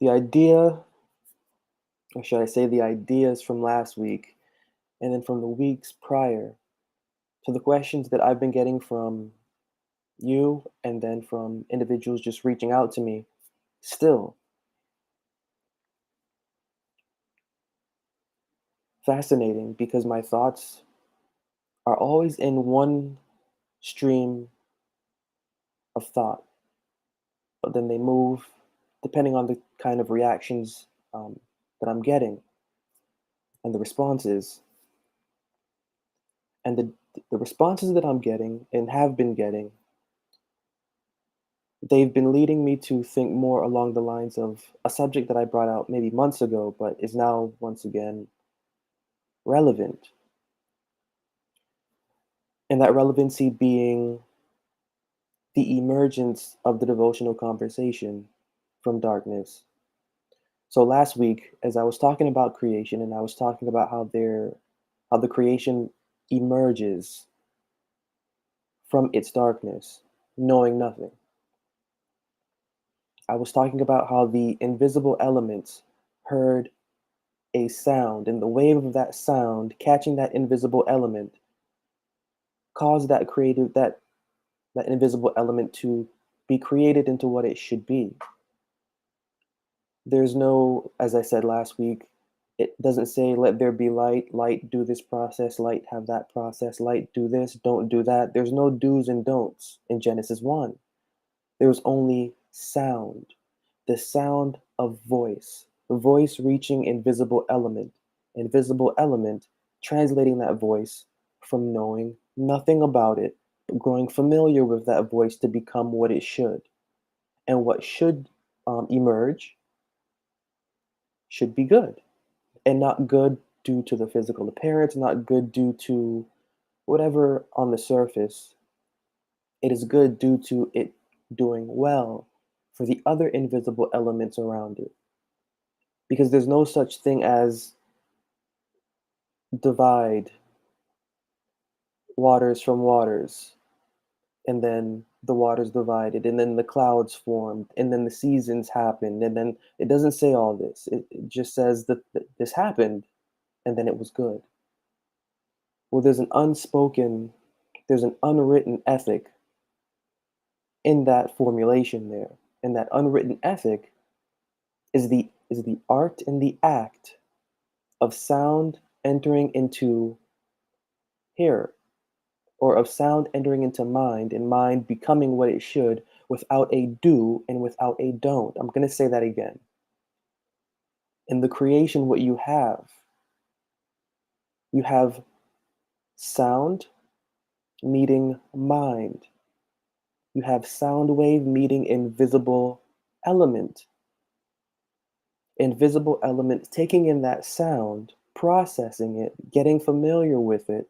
The idea, or should I say the ideas from last week, and then from the weeks prior, to the questions that I've been getting from you and then from individuals just reaching out to me, still fascinating because my thoughts are always in one stream of thought, but then they move depending on the kind of reactions that I'm getting and the responses. And the responses that I'm getting and have been getting, they've been leading me to think more along the lines of a subject that I brought out maybe months ago, but is now once again relevant. And that relevancy being the emergence of the devotional conversation from darkness. So last week, as I was talking about creation and I was talking about how the creation emerges from its darkness, knowing nothing. I was talking about how the invisible elements heard a sound, and the wave of that sound catching that invisible element caused that invisible element to be created into what it should be. There's no, as I said last week, it doesn't say let there be light, light do this process, light have that process, light do this, don't do that. There's no do's and don'ts in Genesis 1. There's only sound, the sound of voice, the voice reaching invisible element translating that voice from knowing nothing about it, but growing familiar with that voice to become what it should. And what should emerge should be good, and not good due to the physical appearance, not good due to whatever on the surface. It is good due to it doing well for the other invisible elements around it. Because there's no such thing as divide waters from waters, and then the waters divided, and then the clouds formed, and then the seasons happened, and then it doesn't say all this. It just says that this happened, and then it was good. Well, there's an unwritten ethic in that formulation there. And that unwritten ethic is the art and the act of sound entering into here, or of sound entering into mind, and mind becoming what it should without a do and without a don't. I'm going to say that again. In the creation, what you have sound meeting mind. You have sound wave meeting element. Invisible element taking in that sound, processing it, getting familiar with it,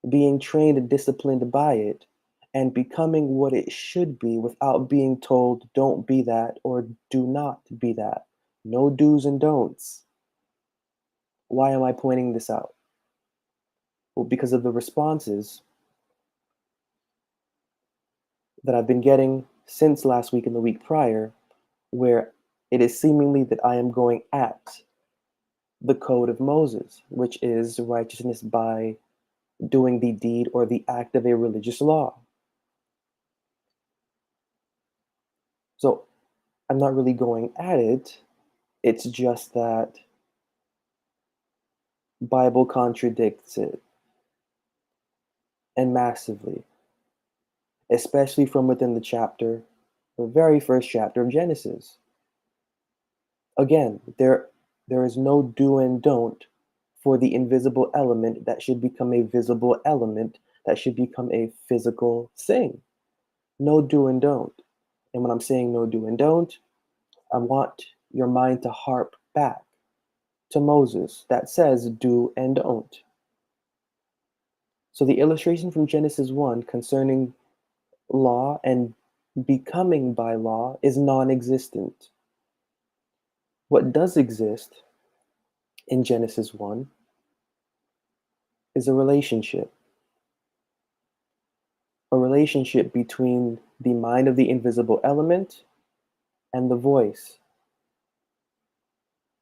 being trained and disciplined by it, and becoming what it should be without being told, don't be that or do not be that. No do's and don'ts. Why am I pointing this out? Well, because of the responses that I've been getting since last week and the week prior, where it is seemingly that I am going at the code of Moses, which is righteousness by doing the deed or the act of a religious law. So I'm not really going at it. It's just that Bible contradicts it, and massively, especially from within the very first chapter of Genesis. Again, there is no do and don't for the invisible element that should become a visible element that should become a physical thing. No do and don't. And when I'm saying no do and don't, I want your mind to harp back to Moses that says do and don't. So the illustration from Genesis 1 concerning law and becoming by law is non existent. What does exist in Genesis 1 is a relationship between the mind of the invisible element and the voice.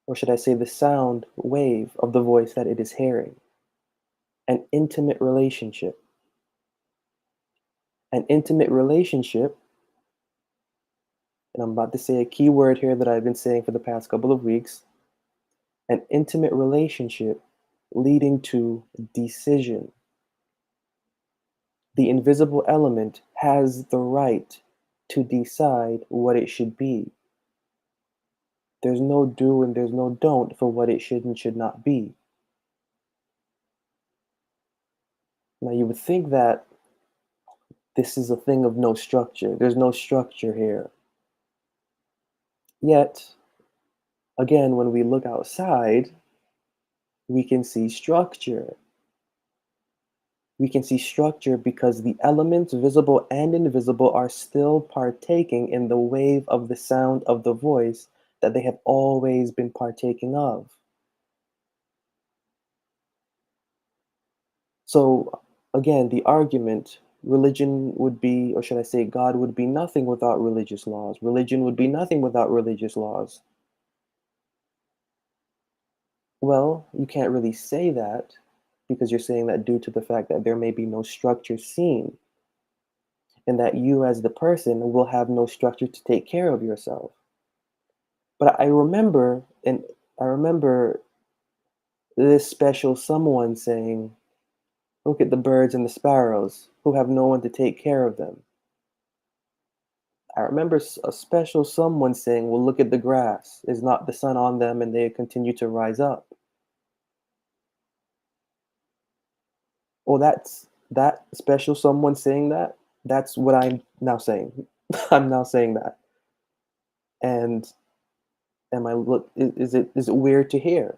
or should I say the sound wave of the voice that it is hearing. An intimate relationship. An intimate relationship, and I'm about to say a key word here that I've been saying for the past couple of weeks, an intimate relationship leading to decision. The invisible element has the right to decide what it should be. There's no do and there's no don't for what it should and should not be. Now, you would think that this is a thing of no structure. There's no structure here. Yet, again, when we look outside, we can see structure. We can see structure because the elements, visible and invisible, are still partaking in the wave of the sound of the voice that they have always been partaking of. So, again, the argument religion would be, or should I say, God would be nothing without religious laws. Religion would be nothing without religious laws. Well, you can't really say that because you're saying that due to the fact that there may be no structure seen and that you as the person will have no structure to take care of yourself. But I remember this special someone saying, "Look at the birds and the sparrows who have no one to take care of them." I remember a special someone saying, "Well, look at the grass. Is not the sun on them and they continue to rise up?" Well, that's that special someone saying that. That's what I'm now saying. I'm now saying that. And am I look is it weird to hear?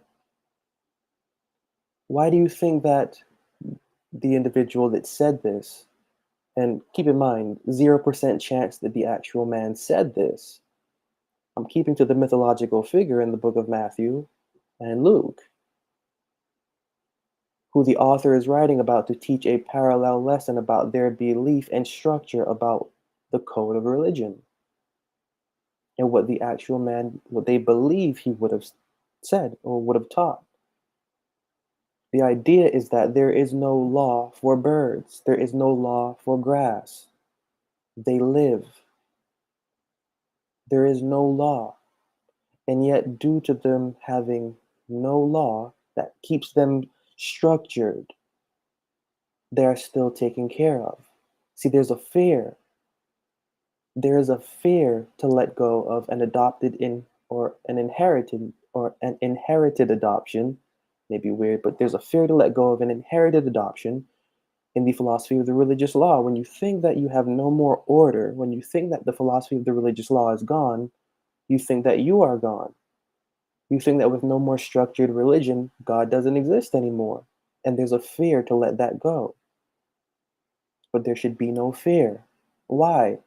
Why do you think that the individual that said this, and keep in mind, 0% chance that the actual man said this. I'm keeping to the mythological figure in the book of Matthew and Luke, who the author is writing about to teach a parallel lesson about their belief and structure about the code of religion and what the actual man, what they believe he would have said or would have taught. The idea is that there is no law for birds, there is no law for grass. They live. There is no law. And yet, due to them having no law that keeps them structured, they are still taken care of. See, there's a fear. There is a fear to let go of an adopted in or an inherited adoption. Maybe weird, but there's a fear to let go of an inherited adoption in the philosophy of the religious law. When you think that you have no more order, when you think that the philosophy of the religious law is gone, you think that you are gone. You think that with no more structured religion, God doesn't exist anymore. And there's a fear to let that go. But there should be no fear. Why?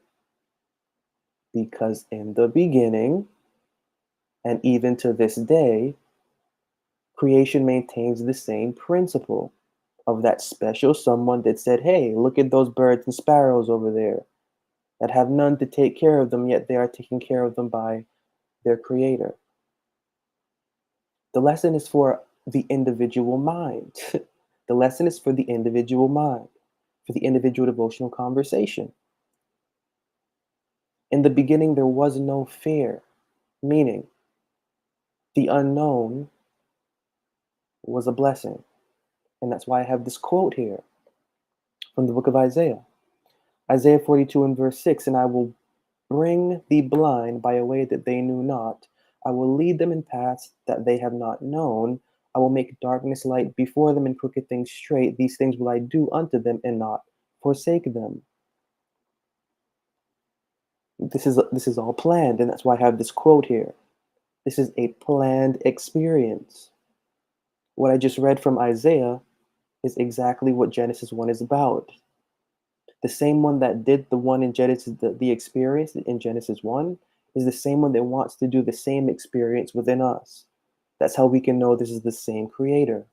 Because in the beginning, and even to this day, creation maintains the same principle of that special someone that said, "Hey, look at those birds and sparrows over there that have none to take care of them, yet they are taken care of them by their creator." The lesson is for the individual mind. The lesson is for the individual mind, for the individual devotional conversation. In the beginning, there was no fear, meaning the unknown was a blessing. And that's why I have this quote here from the book of Isaiah. Isaiah 42 and verse 6, "And I will bring the blind by a way that they knew not. I will lead them in paths that they have not known. I will make darkness light before them and crooked things straight. These things will I do unto them and not forsake them." This is all planned, and that's why I have this quote here. This is a planned experience. What I just read from Isaiah is exactly what Genesis 1 is about. The same one that did the one in Genesis, the experience in Genesis 1, is the same one that wants to do the same experience within us. That's how we can know this is the same creator.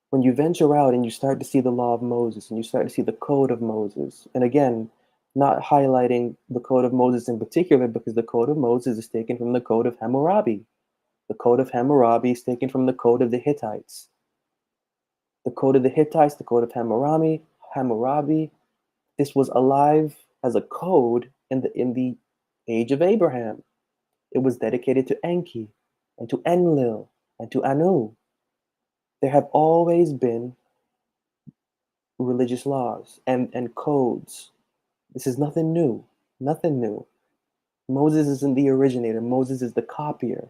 When you venture out and you start to see the law of Moses and you start to see the code of Moses, and again, not highlighting the Code of Moses in particular, because the Code of Moses is taken from the Code of Hammurabi. The Code of Hammurabi is taken from the Code of the Hittites. The Code of the Hittites, the Code of Hammurabi, this was alive as a code in the age of Abraham. It was dedicated to Enki and to Enlil and to Anu. There have always been religious laws and codes. This is nothing new. Nothing new. Moses isn't the originator. Moses is the copier.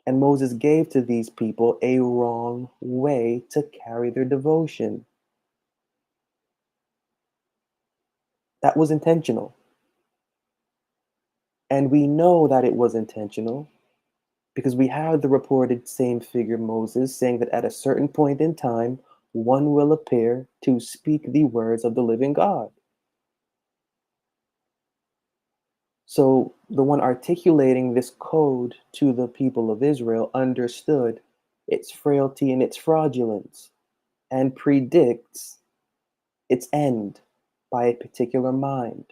And Moses gave to these people a wrong way to carry their devotion. That was intentional. And we know that it was intentional because we have the reported same figure Moses saying that at a certain point in time, one will appear to speak the words of the living God. So the one articulating this code to the people of Israel understood its frailty and its fraudulence and predicts its end by a particular mind.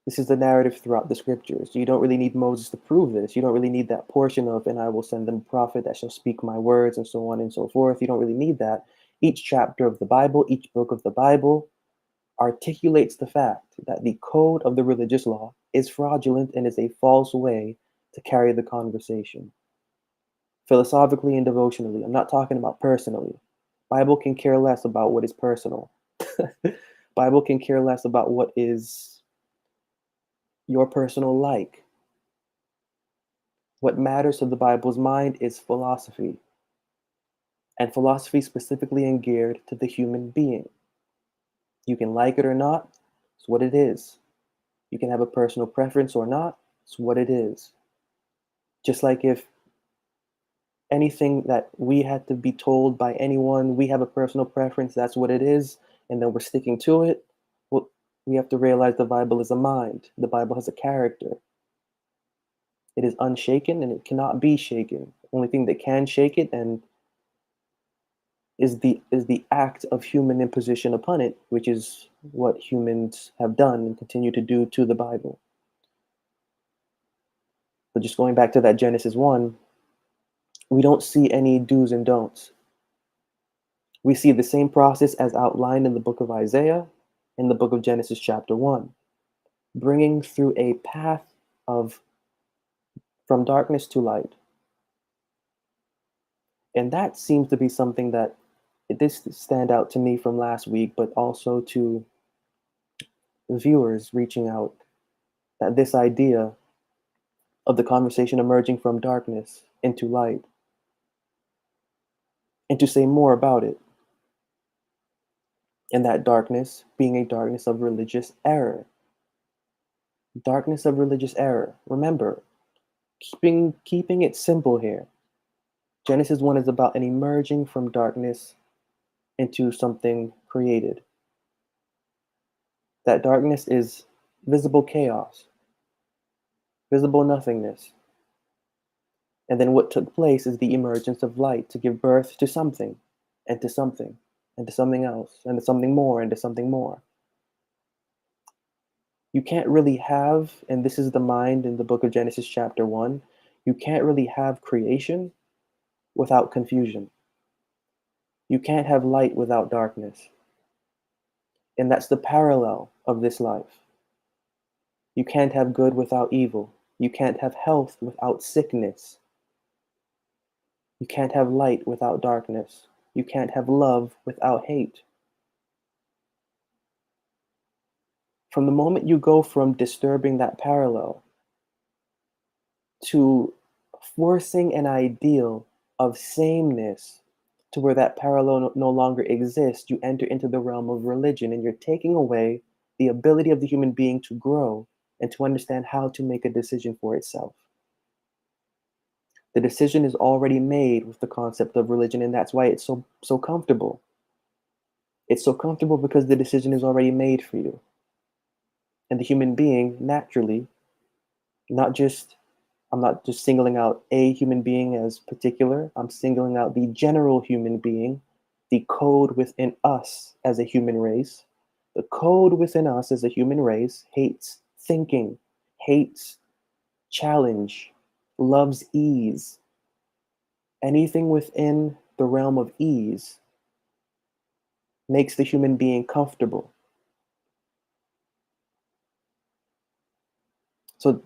This is the narrative throughout the scriptures. You don't really need Moses to prove this. You don't really need that portion of, and I will send them a prophet that shall speak my words, and so on and so forth. You don't really need that. Each chapter of the Bible, each book of the Bible articulates the fact that the code of the religious law is fraudulent and is a false way to carry the conversation. Philosophically and devotionally. I'm not talking about personally. Bible can care less about what is personal. Bible can care less about what is your personal like. What matters to the Bible's mind is philosophy, and philosophy specifically geared to the human being. You can like it or not, it's what it is. You can have a personal preference or not, it's what it is. Just like if anything that we had to be told by anyone, we have a personal preference, that's what it is, and then we're sticking to it, well, we have to realize the Bible is a mind. The Bible has a character. It is unshaken and it cannot be shaken. The only thing that can shake it and is the act of human imposition upon it, which is what humans have done and continue to do to the Bible. But just going back to that Genesis 1, we don't see any do's and don'ts. We see the same process as outlined in the book of Isaiah, in the book of Genesis chapter 1, bringing through a path of from darkness to light. And that seems to be something that it did stand out to me from last week, but also to viewers reaching out, that this idea of the conversation emerging from darkness into light, and to say more about it, and that darkness being a darkness of religious error. Darkness of religious error. Remember, keeping it simple here. Genesis 1 is about an emerging from darkness into something created. That darkness is visible chaos, visible nothingness. And then what took place is the emergence of light to give birth to something, and to something, and to something else, and to something more, and to something more. You can't really have, and this is the mind in the book of Genesis chapter 1, you can't really have creation without confusion. You can't have light without darkness. And that's the parallel of this life. You can't have good without evil. You can't have health without sickness. You can't have light without darkness. You can't have love without hate. From the moment you go from disturbing that parallel to forcing an ideal of sameness to where that parallel no longer exists, you enter into the realm of religion, and you're taking away the ability of the human being to grow and to understand how to make a decision for itself. The decision is already made with the concept of religion, and that's why it's so comfortable. It's so comfortable because the decision is already made for you. And the human being naturally, not just I'm not just singling out a human being as particular. I'm singling out the general human being, the code within us as a human race. The code within us as a human race hates thinking, hates challenge, loves ease. Anything within the realm of ease makes the human being comfortable. So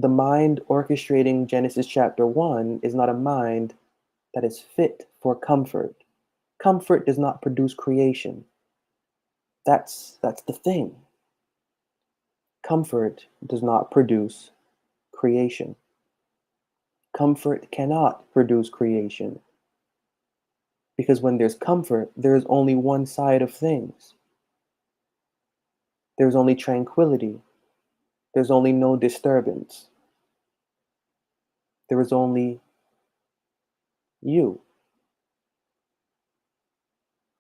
the mind orchestrating Genesis chapter 1 is not a mind that is fit for comfort. Comfort does not produce creation. That's the thing. Comfort does not produce creation. Comfort cannot produce creation because when there's comfort, there is only one side of things. There's only tranquility. There's only no disturbance. There is only you.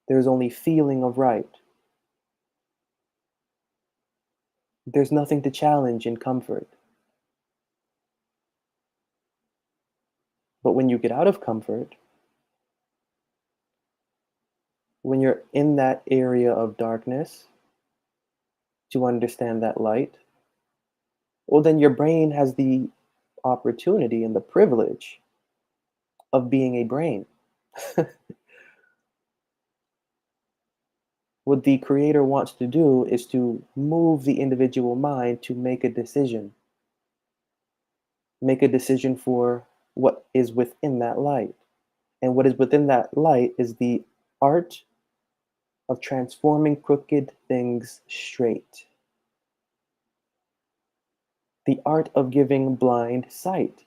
There's only feeling of right. There's nothing to challenge in comfort. But when you get out of comfort, when you're in that area of darkness, to understand that light, well, then your brain has the opportunity and the privilege of being a brain. What the creator wants to do is to move the individual mind to make a decision for what is within that light. And what is within that light is the art of transforming crooked things straight, the art of giving blind sight.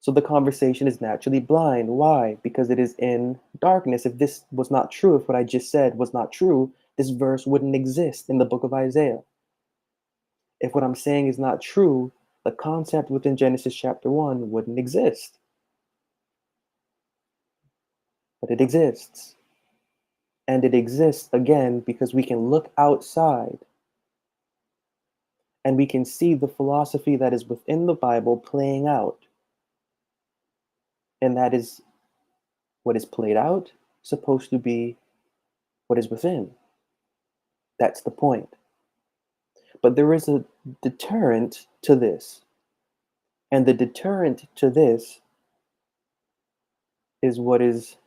So the conversation is naturally blind. Why? Because it is in darkness. If this was not true, if what I just said was not true, this verse wouldn't exist in the book of Isaiah. If what I'm saying is not true, the concept within Genesis chapter 1 wouldn't exist. But it exists. And it exists again because we can look outside and we can see the philosophy that is within the Bible playing out. And that is what is played out supposed to be what is within. That's the point. But there is a deterrent to this. And the deterrent to this is what is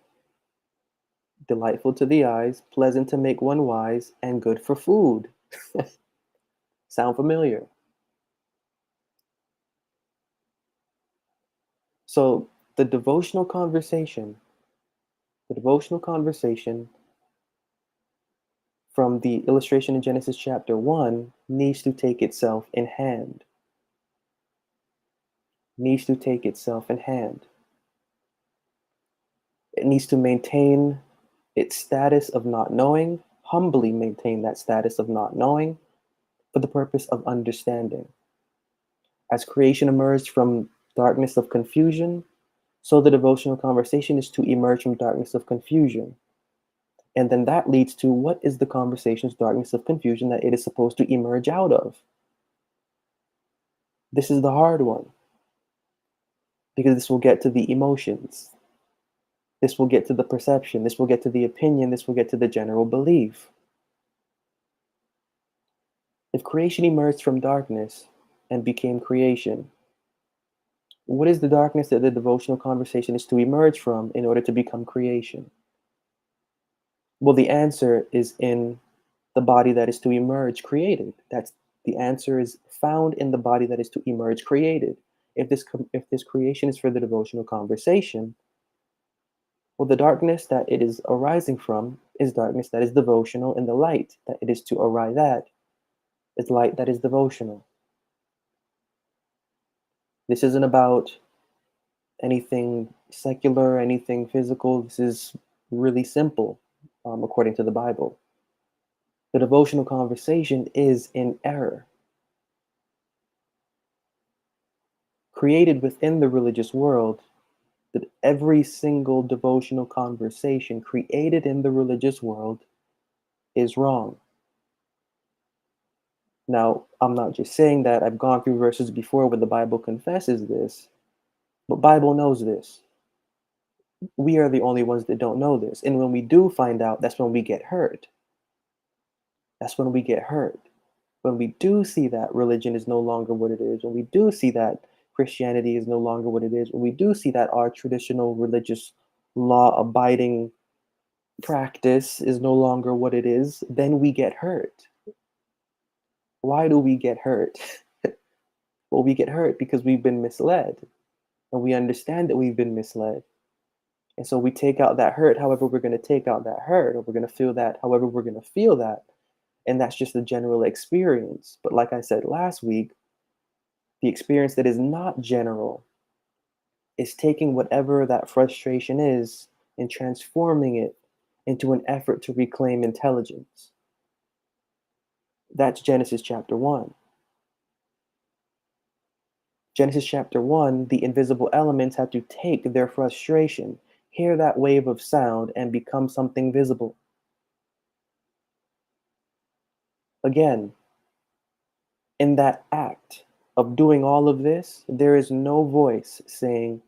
delightful to the eyes, pleasant to make one wise, and good for food. Sound familiar? So the devotional conversation from the illustration in Genesis chapter 1 needs to take itself in hand. Needs to take itself in hand. It needs to maintain its status of not knowing, humbly maintain that status of not knowing for the purpose of understanding. As creation emerged from darkness of confusion, so the devotional conversation is to emerge from darkness of confusion. And then that leads to what is the conversation's darkness of confusion that it is supposed to emerge out of? This is the hard one because this will get to the emotions. This will get to the perception. This will get to the opinion. This will get to the general belief. If creation emerged from darkness and became creation, what is the darkness that the devotional conversation is to emerge from in order to become creation? Well, the answer is in the body that is to emerge created. That's the answer is found in the body that is to emerge created. If this creation is for the devotional conversation, well, the darkness that it is arising from is darkness that is devotional, and the light that it is to arise at is light that is devotional. This isn't about anything secular, anything physical. This is really simple, according to the Bible. The devotional conversation is in error. Created within the religious world, that every single devotional conversation created in the religious world is wrong. Now, I'm not just saying that. I've gone through verses before where the Bible confesses this, but Bible knows this. We are the only ones that don't know this. And when we do find out, that's when we get hurt. That's when we get hurt. When we do see that religion is no longer what it is, when we do see that Christianity is no longer what it is, when we do see that our traditional religious law abiding practice is no longer what it is, then we get hurt. Why do we get hurt? Well, we get hurt because we've been misled and we understand that we've been misled. And so we take out that hurt however we're going to take out that hurt, or we're going to feel that however we're going to feel that. And that's just the general experience. But like I said last week, the experience that is not general is taking whatever that frustration is and transforming it into an effort to reclaim intelligence. That's Genesis chapter 1. Genesis chapter 1, the invisible elements had to take their frustration, hear that wave of sound, and become something visible. Again, in that act of doing all of this, there is no voice saying,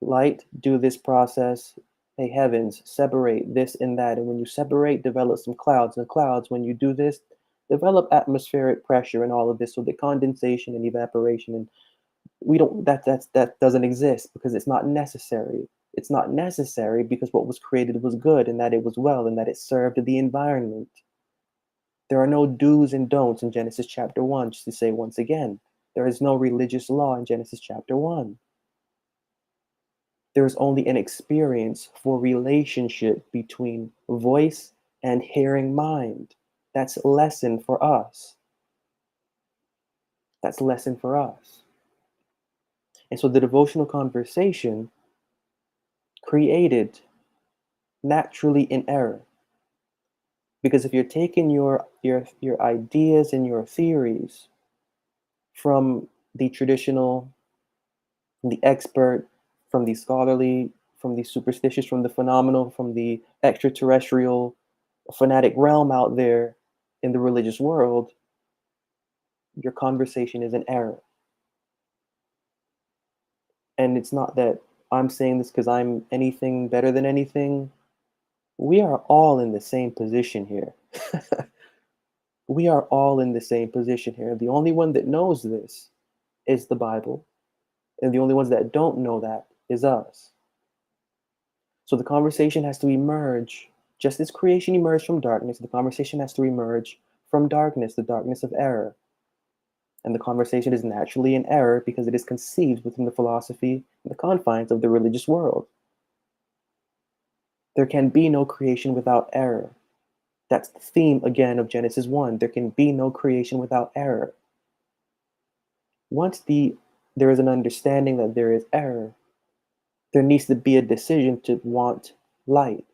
light, do this process. Hey, heavens, separate this and that. And when you separate, develop some clouds. And clouds, when you do this, develop atmospheric pressure and all of this. So the condensation and evaporation, and we don't that doesn't exist because it's not necessary. It's not necessary because what was created was good and that it was well and that it served the environment. There are no do's and don'ts in Genesis chapter 1, just to say once again. There is no religious law in Genesis chapter 1. There is only an experience for relationship between voice and hearing mind. That's lesson for us. That's lesson for us. And so the devotional conversation created naturally in error. Because if you're taking your ideas and your theories from the traditional, from the expert, from the scholarly, from the superstitious, from the phenomenal, from the extraterrestrial, fanatic realm out there in the religious world, your conversation is an error. And it's not that I'm saying this because I'm anything better than anything. We are all in the same position here. We are all in the same position here. The only one that knows this is the Bible, and the only ones that don't know that is us. So the conversation has to emerge, just as creation emerged from darkness, the conversation has to emerge from darkness, the darkness of error. And the conversation is naturally in error because it is conceived within the philosophy and the confines of the religious world. There can be no creation without error. That's the theme again of Genesis 1. There can be no creation without error. Once there is an understanding that there is error, there needs to be a decision to want light.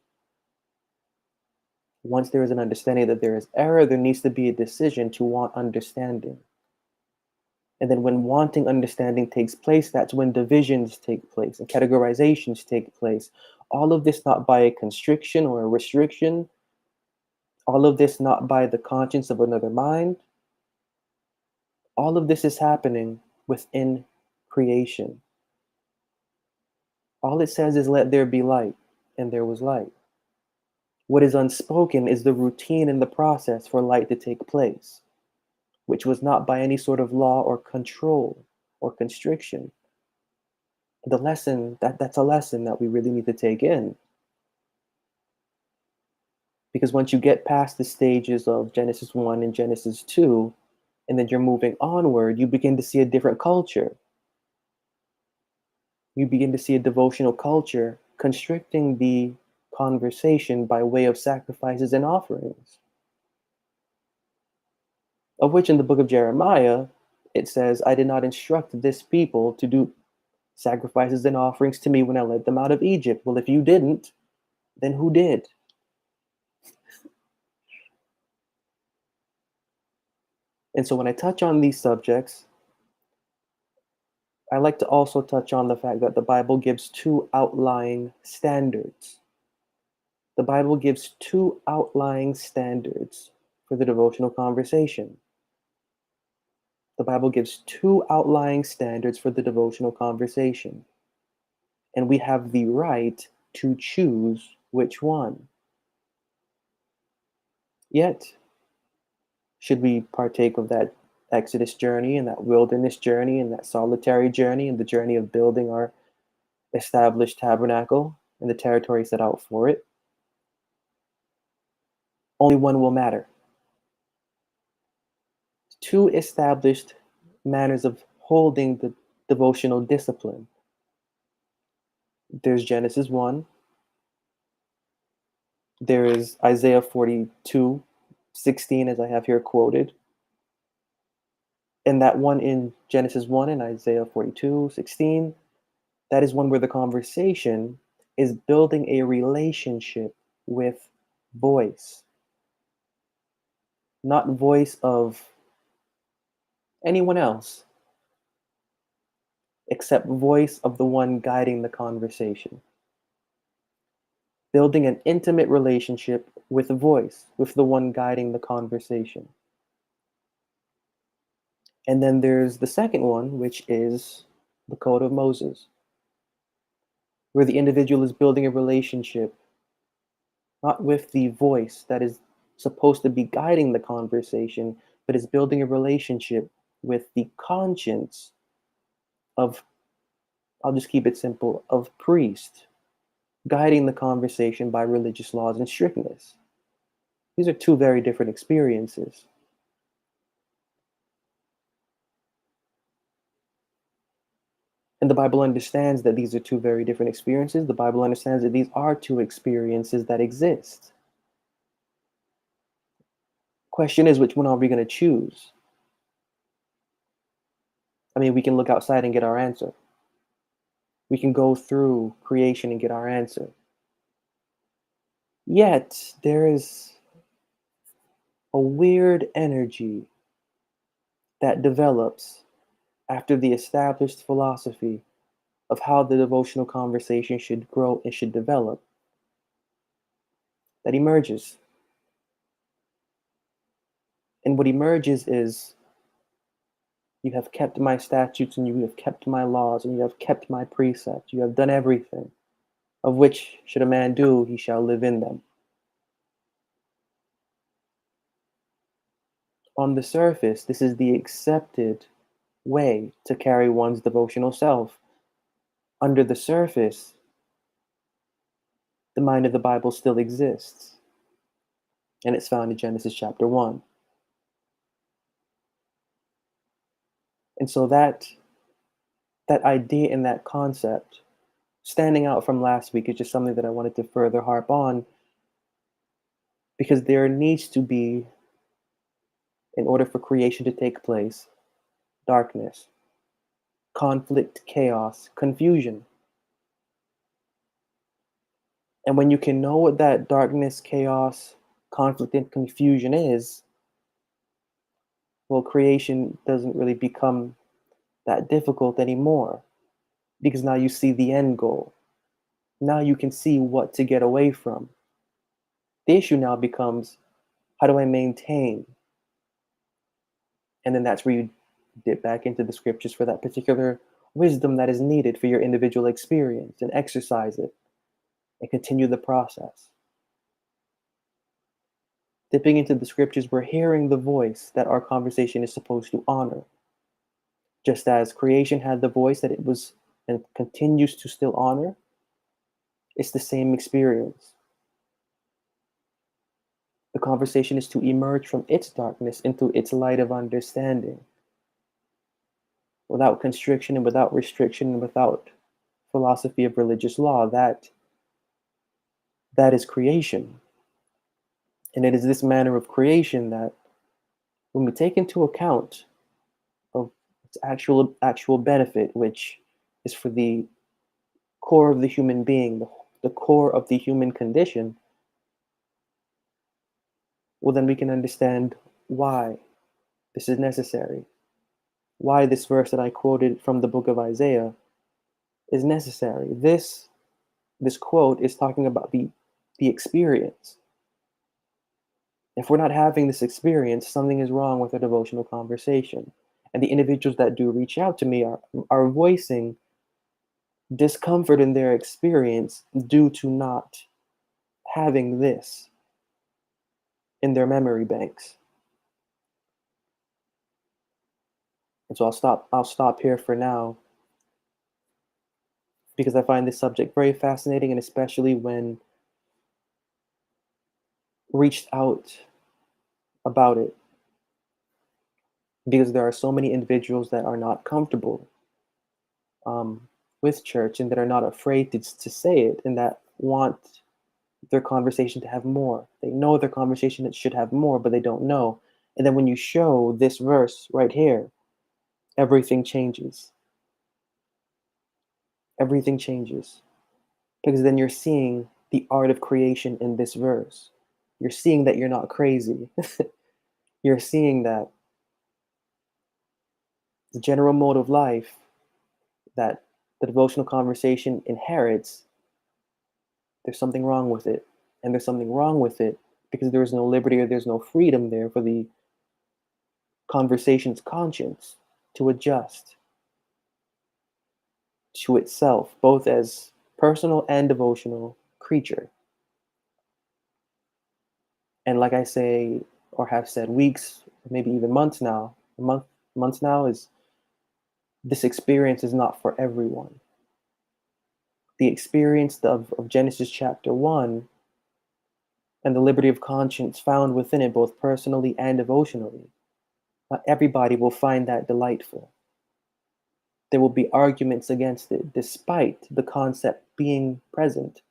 Once there is an understanding that there is error, there needs to be a decision to want understanding. And then when wanting understanding takes place, that's when divisions take place and categorizations take place. All of this not by a constriction or a restriction, all of this not by the conscience of another mind. All of this is happening within creation. All it says is, let there be light, and there was light. What is unspoken is the routine and the process for light to take place, which was not by any sort of law or control or constriction. The lesson, that's a lesson that we really need to take in. Because once you get past the stages of Genesis 1 and Genesis 2, and then you're moving onward, you begin to see a different culture. You begin to see a devotional culture constricting the conversation by way of sacrifices and offerings. Of which in the book of Jeremiah, it says, I did not instruct this people to do sacrifices and offerings to me when I led them out of Egypt. Well, if you didn't, then who did? And so when I touch on these subjects, I like to also touch on the fact that the Bible gives two outlying standards. The Bible gives two outlying standards for the devotional conversation. The Bible gives two outlying standards for the devotional conversation, and we have the right to choose which one. Yet, should we partake of that Exodus journey and that wilderness journey and that solitary journey and the journey of building our established tabernacle and the territory set out for it? Only one will matter. Two established manners of holding the devotional discipline. There's Genesis 1, there is Isaiah 42:16, as I have here quoted. And that one in Genesis 1 and Isaiah 42:16, that is one where the conversation is building a relationship with voice, not voice of anyone else, except voice of the one guiding the conversation. Building an intimate relationship with voice, with the one guiding the conversation. And then there's the second one, which is the Code of Moses, where the individual is building a relationship not with the voice that is supposed to be guiding the conversation, but is building a relationship with the conscience of, I'll just keep it simple, of priest, guiding the conversation by religious laws and strictness. These are two very different experiences. And the Bible understands that these are two very different experiences. The Bible understands that these are two experiences that exist. Question is, which one are we going to choose? I mean, we can look outside and get our answer. We can go through creation and get our answer. Yet, there is a weird energy that develops after the established philosophy of how the devotional conversation should grow and should develop, that emerges. And what emerges is, you have kept my statutes and you have kept my laws and you have kept my precepts. You have done everything, of which should a man do, he shall live in them. On the surface, this is the accepted way to carry one's devotional self. Under the surface, the mind of the Bible still exists, and it's found in Genesis chapter 1. And so that idea and that concept, standing out from last week, is just something that I wanted to further harp on, because there needs to be, in order for creation to take place, darkness, conflict, chaos, confusion. And when you can know what that darkness, chaos, conflict, and confusion is, well, creation doesn't really become that difficult anymore, because now you see the end goal. Now you can see what to get away from. The issue now becomes, how do I maintain? And then that's where you dip back into the scriptures for that particular wisdom that is needed for your individual experience, and exercise it and continue the process. Dipping into the scriptures, we're hearing the voice that our conversation is supposed to honor. Just as creation had the voice that it was and continues to still honor, it's the same experience. The conversation is to emerge from its darkness into its light of understanding, without constriction and without restriction and without philosophy of religious law. That is creation. And it is this manner of creation that, when we take into account of its actual benefit, which is for the core of the human being, the core of the human condition, well, then we can understand why this is necessary. Why this verse that I quoted from the book of Isaiah is necessary. This quote is talking about the experience. If we're not having this experience, something is wrong with our devotional conversation. And the individuals that do reach out to me are voicing discomfort in their experience due to not having this in their memory banks. And so I'll stop here for now because I find this subject very fascinating, and especially when reached out about it, because there are so many individuals that are not comfortable um, with church and that are not afraid to say it and that want their conversation to have more. They know their conversation it should have more, but they don't know. And then when you show this verse right here, everything changes. Everything changes. Because then you're seeing the art of creation in this verse. You're seeing that you're not crazy. You're seeing that the general mode of life that the devotional conversation inherits, there's something wrong with it. And there's something wrong with it because there's no liberty or there's no freedom there for the conversation's conscience to adjust to itself, both as personal and devotional creature. And like I say, or have said weeks, maybe even months now, months now, is this experience is not for everyone. The experience of Genesis chapter 1 and the liberty of conscience found within it, both personally and devotionally, not everybody will find that delightful. There will be arguments against it, despite the concept being present.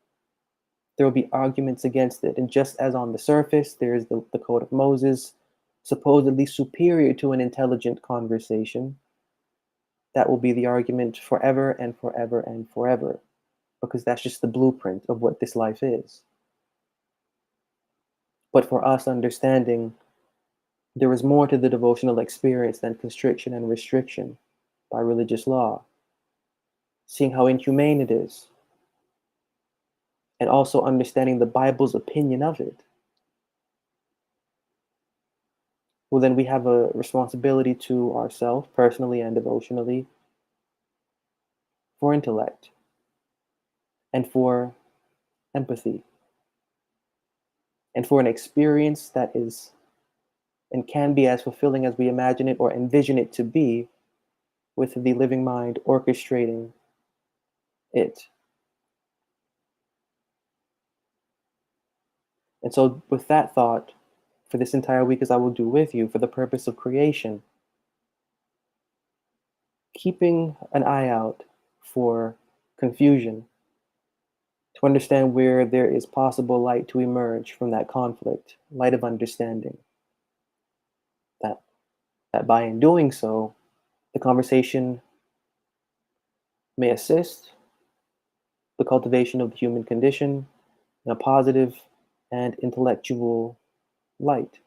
There will be arguments against it. And just as on the surface, there is the Code of Moses, supposedly superior to an intelligent conversation, that will be the argument forever and forever and forever, because that's just the blueprint of what this life is. But for us understanding, there is more to the devotional experience than constriction and restriction by religious law, seeing how inhumane it is, and also understanding the Bible's opinion of it. Well, then we have a responsibility to ourselves, personally and devotionally, for intellect and for empathy and for an experience that is and can be as fulfilling as we imagine it or envision it to be, with the living mind orchestrating it. And so, with that thought, for this entire week, as I will do with you, for the purpose of creation, keeping an eye out for confusion, to understand where there is possible light to emerge from that conflict, light of understanding. That, that by in doing so, the conversation may assist the cultivation of the human condition in a positive and intellectual light.